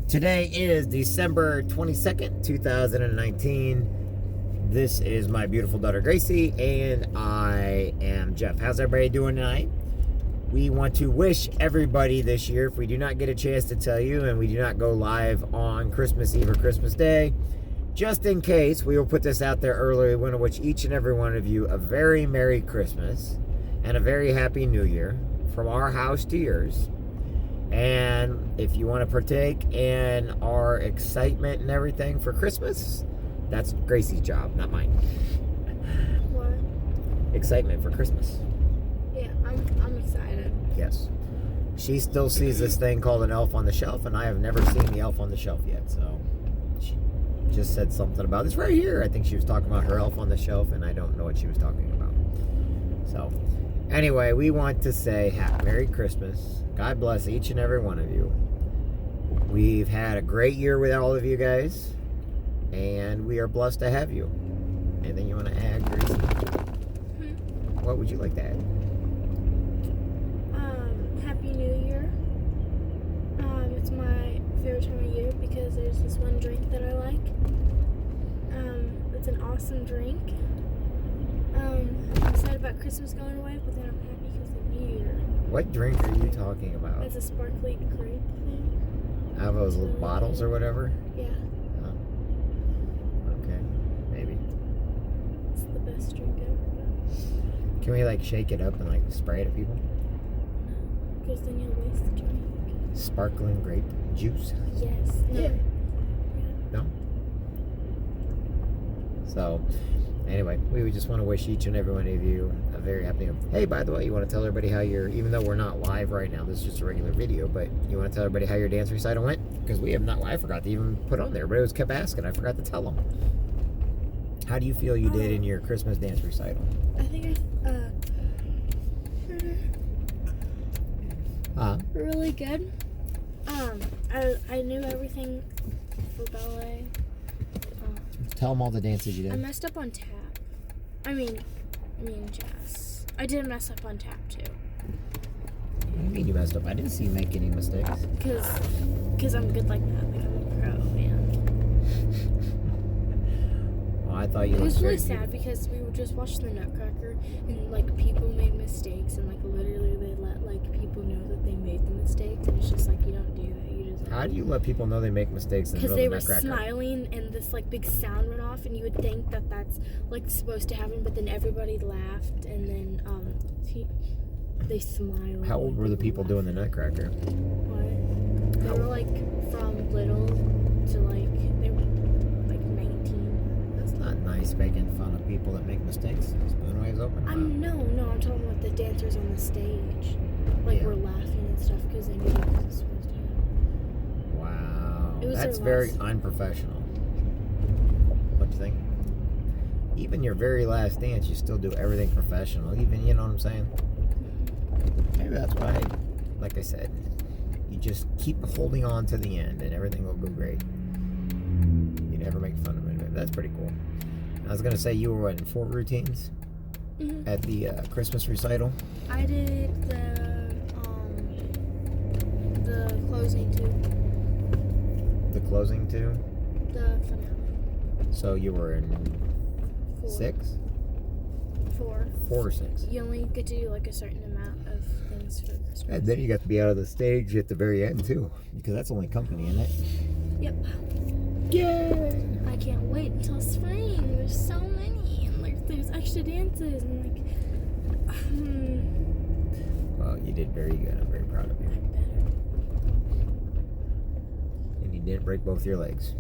Today is December 22nd, 2019. This is my beautiful daughter Gracie, and I am Jeff. How's everybody doing tonight? We want to wish everybody this year, if we do not get a chance to tell you, and we do not go live on Christmas Eve or Christmas Day, just in case, we will put this out there early. We want to wish each and every one of you a very Merry Christmas and a very Happy New Year from our house to yours. And if you want to partake in our excitement and everything for Christmas, that's Gracie's job, not mine. What? Excitement for Christmas. Yeah, I'm excited. Yes. She still sees this thing called an elf on the shelf, and I have never seen the elf on the shelf yet. So she just said something about this right here. I think she was talking about her elf on the shelf, and I don't know what she was talking about. So anyway, we want to say Merry Christmas. God bless each and every one of you. We've had a great year with all of you guys, and we are blessed to have you. Anything you want to add, Gracie? What would you like to add? Happy New Year. It's my favorite time of year because there's this one drink that I like. It's an awesome drink. I'm excited about Christmas going away, but then I'm happy because of New Year. What drink are you talking about? It's a sparkly grape thing. Out of those little bottles or whatever? Yeah. Oh. Okay, maybe. It's the best drink ever. Can we like shake it up and like spray it at people? No, because then you'll waste the drink. Sparkling grape juice? Yes. No. Yeah. No? So, anyway, we would just want to wish each and every one of you a very happy New Year. Hey, by the way, you want to tell everybody how even though we're not live right now, this is just a regular video, but you want to tell everybody how your dance recital went? Because we have not, I forgot to even put on there, but it was kept asking. I forgot to tell them. How do you feel you did in your Christmas dance recital? I think really good. I knew everything for ballet. Tell them all the dances you did. I messed up on tap. I mean jazz. I did mess up on tap too. What do you mean you messed up? I didn't see you make any mistakes. Cause I'm good like that. Like I'm a pro, man. Well, I thought you It looked was really very sad because we were just watching the Nutcracker and like people made mistakes and like literally they let like people know that they made the mistakes and it's just like you don't do that. You just like, How do you let people know they make mistakes in the because middle they of the were Nutcracker? smiling and this like big sound went off and you would think that that's like supposed to happen, but then everybody laughed and then they smiled. How old were the people doing the Nutcracker? What? They were like from little to like they were like 19. That's not nice making fun of people that make mistakes. Spoonways open. No, I'm talking about the dancers on the stage. Like were laughing and stuff because they knew it was supposed to happen. Wow. It was That's their very last- unprofessional. What do you think? Even your very last dance, you still do everything professional. Even, you know what I'm saying? Maybe that's why, like I said, you just keep holding on to the end and everything will go great. You never make fun of it. That's pretty cool. I was going to say you were in 4 routines at the Christmas recital. I did the closing too. The closing 2. The finale. So you were in 4. 6? 4. 4 or 6. You only get to do like a certain amount of things for Christmas. And then you got to be out of the stage at the very end too, because that's only company, isn't it? Yep. Yay! I can't wait until spring. There's so many, and like there's extra dances, and like. Well, you did very good. I'm very proud of you. And you didn't break both your legs.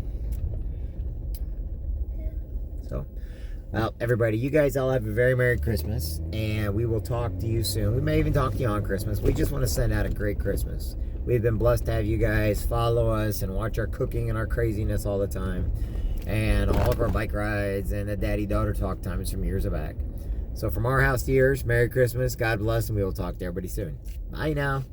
So, well, everybody, you guys all have a very Merry Christmas, and we will talk to you soon. We may even talk to you on Christmas. We just want to send out a great Christmas. We've been blessed to have you guys follow us and watch our cooking and our craziness all the time, and all of our bike rides and the daddy-daughter talk times from years back. So from our house to yours, Merry Christmas, God bless, and we will talk to everybody soon. Bye now.